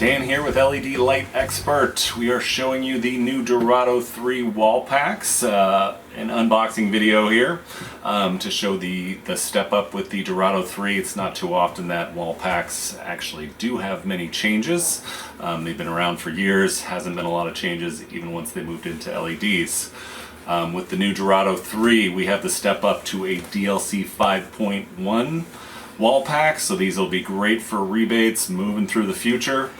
Dan here with LED Light Expert. We are showing you the new Durado 3 wall packs, an unboxing video here to show the step up with the Durado 3. It's not too often that wall packs actually do have many changes. They've been around for years, hasn't been a lot of changes even once they moved into LEDs. With the new Durado 3, we have the step up to a DLC 5.1 wall pack, so these will be great for rebates moving through the future.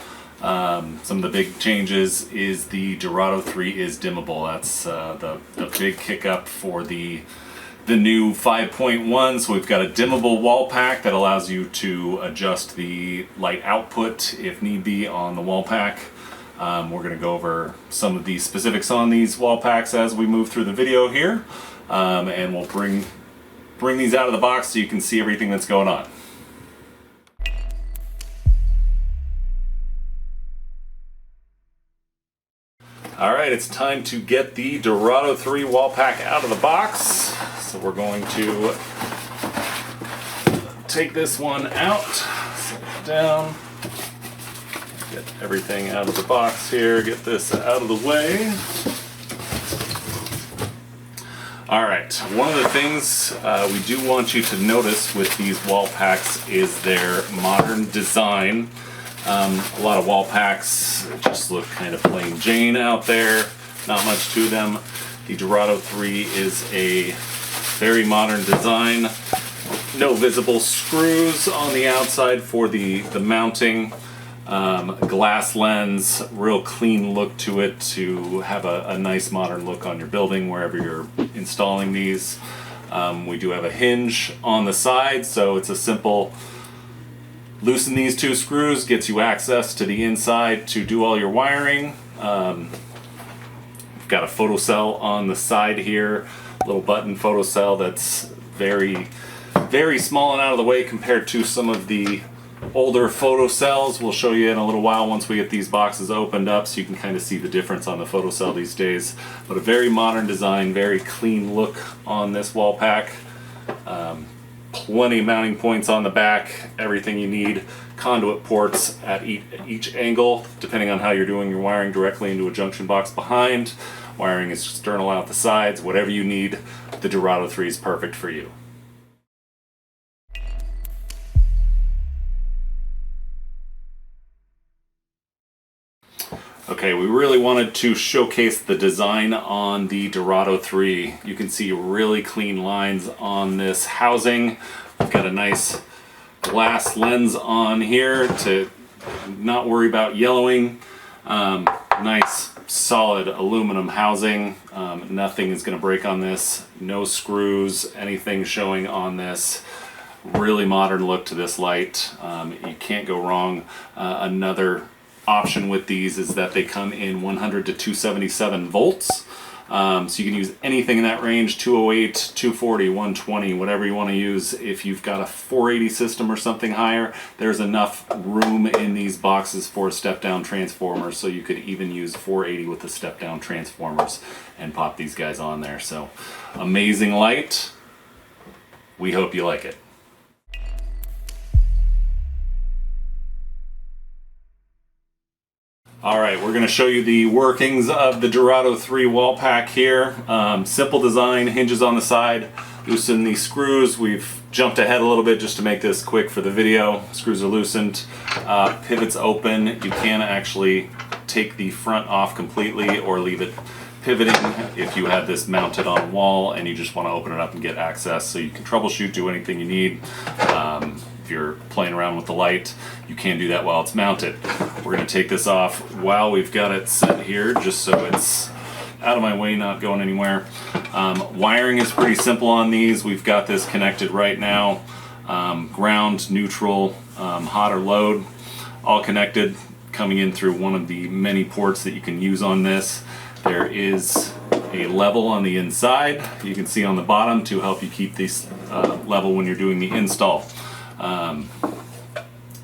Some of the big changes is the Durado 3 is dimmable. That's the big kick up for the new 5.1. So we've got a dimmable wall pack that allows you to adjust the light output if need be on the wall pack. We're going to go over some of the specifics on these wall packs as we move through the video here, and we'll bring these out of the box so you can see everything that's going on. Alright, it's time to get the Durado 3 wall pack out of the box. So we're going to take this one out, set it down, get everything out of the box here, get this out of the way. Alright, one of the things we do want you to notice with these wall packs is their modern design. A lot of wall packs just look kind of plain Jane out there, not much to them. The Durado 3 is a very modern design. No visible screws on the outside for the mounting. Glass lens, real clean look to it to have a nice modern look on your building wherever you're installing these. We do have a hinge on the side, so it's a simple loosen these two screws, gets you access to the inside to do all your wiring. We've got a photocell on the side here, little button photocell that's very, very small and out of the way compared to some of the older photocells. We'll show you in a little while once we get these boxes opened up so you can kind of see the difference on the photocell these days. But a very modern design, very clean look on this wall pack. Plenty of mounting points on the back, everything you need. Conduit ports at each angle, depending on how you're doing your wiring, directly into a junction box behind. Wiring is external out the sides. Whatever you need, the Durado 3 is perfect for you. Okay, we really wanted to showcase the design on the Durado 3. You can see really clean lines on this housing. We've got a nice glass lens on here to not worry about yellowing. Nice solid aluminum housing. Nothing is going to break on this. No screws, anything showing on this. Really modern look to this light. You can't go wrong. Another option with these is that they come in 100 to 277 volts. So you can use anything in that range, 208, 240, 120, whatever you want to use. If you've got a 480 system or something higher, there's enough room in these boxes for step-down transformers, so you could even use 480 with the step-down transformers and pop these guys on there. So amazing light. We hope you like it. Alright, we're going to show you the workings of the Durado 3 wall pack here. Simple design, hinges on the side, loosen these screws. We've jumped ahead a little bit just to make this quick for the video. Screws are loosened, pivots open. You can actually take the front off completely or leave it pivoting if you have this mounted on a wall and you just want to open it up and get access, so you can troubleshoot, do anything you need. If you're playing around with the light, you can do that while it's mounted. We're going to take this off while we've got it set here, just so it's out of my way, not going anywhere. Wiring is pretty simple on these. We've got this connected right now. Ground, neutral, hot or load, all connected, coming in through one of the many ports that you can use on this. There is a level on the inside you can see on the bottom to help you keep these level when you're doing the install.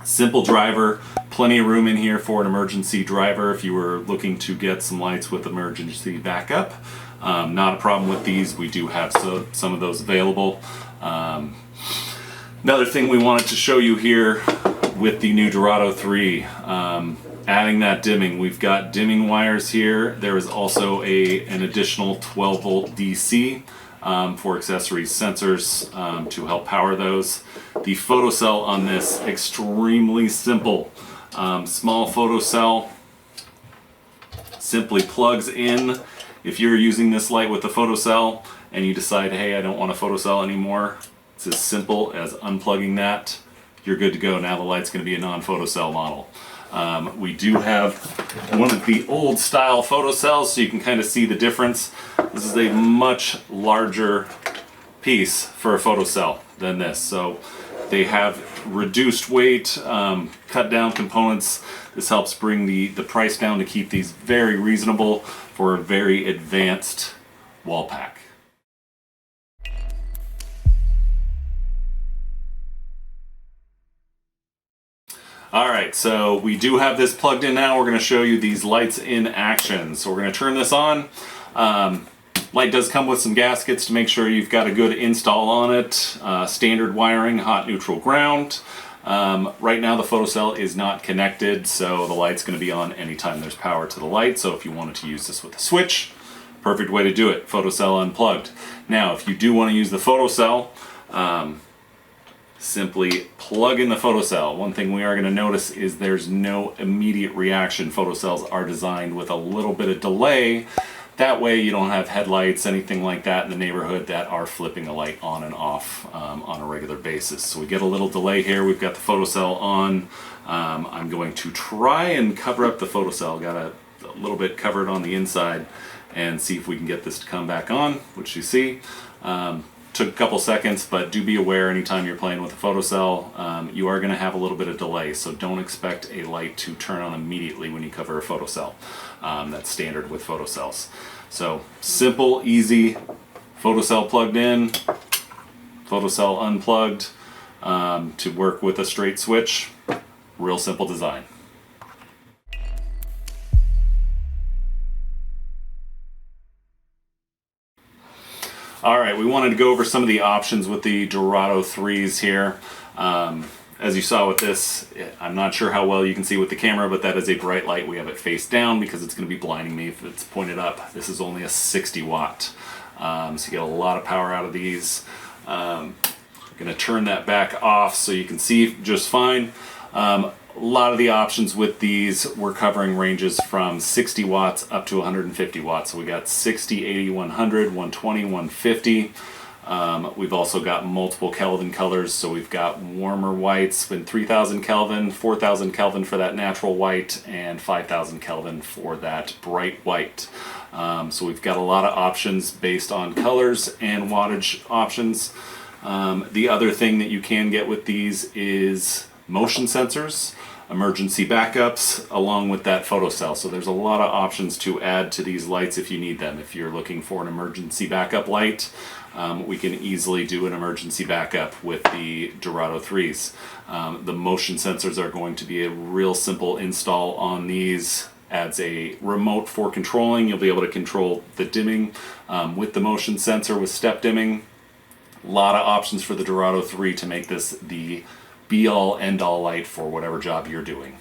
Simple driver, plenty of room in here for an emergency driver if you were looking to get some lights with emergency backup. Not a problem with these. We do have some of those available. Another thing we wanted to show you here with the new Durado 3, adding that dimming. We've got dimming wires here. There is also an additional 12 volt DC for accessories sensors to help power those. The photocell on this, extremely simple. Small photocell, simply plugs in. If you're using this light with the photocell and you decide, hey, I don't want a photocell anymore, it's as simple as unplugging that. You're good to go. Now the light's going to be a non-photocell model. We do have one of the old style photocells, so you can kind of see the difference. This is a much larger piece for a photocell than this. So they have reduced weight, cut down components. This helps bring the price down to keep these very reasonable for a very advanced wall pack. Alright, so we do have this plugged in now. We're going to show you these lights in action. So we're going to turn this on. Light does come with some gaskets to make sure you've got a good install on it. Standard wiring, hot, neutral, ground. Right now the photocell is not connected, so the light's going to be on anytime there's power to the light. So if you wanted to use this with a switch, perfect way to do it. Photocell unplugged. Now if you do want to use the photocell, simply plug in the photocell. One thing we are going to notice is there's no immediate reaction. Photocells are designed with a little bit of delay. That way you don't have headlights, anything like that in the neighborhood that are flipping the light on and off on a regular basis. So we get a little delay here. We've got the photocell on. I'm going to try and cover up the photocell. Got a little bit covered on the inside and see if we can get this to come back on, which you see. Took a couple seconds, but do be aware anytime you're playing with a photocell, you are going to have a little bit of delay, so don't expect a light to turn on immediately when you cover a photocell. That's standard with photocells. So simple, easy, photocell plugged in, photocell unplugged to work with a straight switch. Real simple design. Alright, we wanted to go over some of the options with the Durado 3s here. As you saw with this, I'm not sure how well you can see with the camera, but that is a bright light. We have it face down because it's going to be blinding me if it's pointed up. This is only a 60 watt, so you get a lot of power out of these. I'm going to turn that back off so you can see just fine. A lot of the options with these, we're covering ranges from 60 watts up to 150 watts. So we got 60, 80, 100, 120, 150. We've also got multiple Kelvin colors. So we've got warmer whites in 3000 Kelvin, 4000 Kelvin for that natural white, and 5000 Kelvin for that bright white. So we've got a lot of options based on colors and wattage options. The other thing that you can get with these is motion sensors, emergency backups, along with that photocell. So there's a lot of options to add to these lights if you need them. If you're looking for an emergency backup light, we can easily do an emergency backup with the Durado 3s. The motion sensors are going to be a real simple install on these. Adds a remote for controlling. You'll be able to control the dimming with the motion sensor with step dimming. A lot of options for the Durado 3 to make this the be-all, end-all light for whatever job you're doing.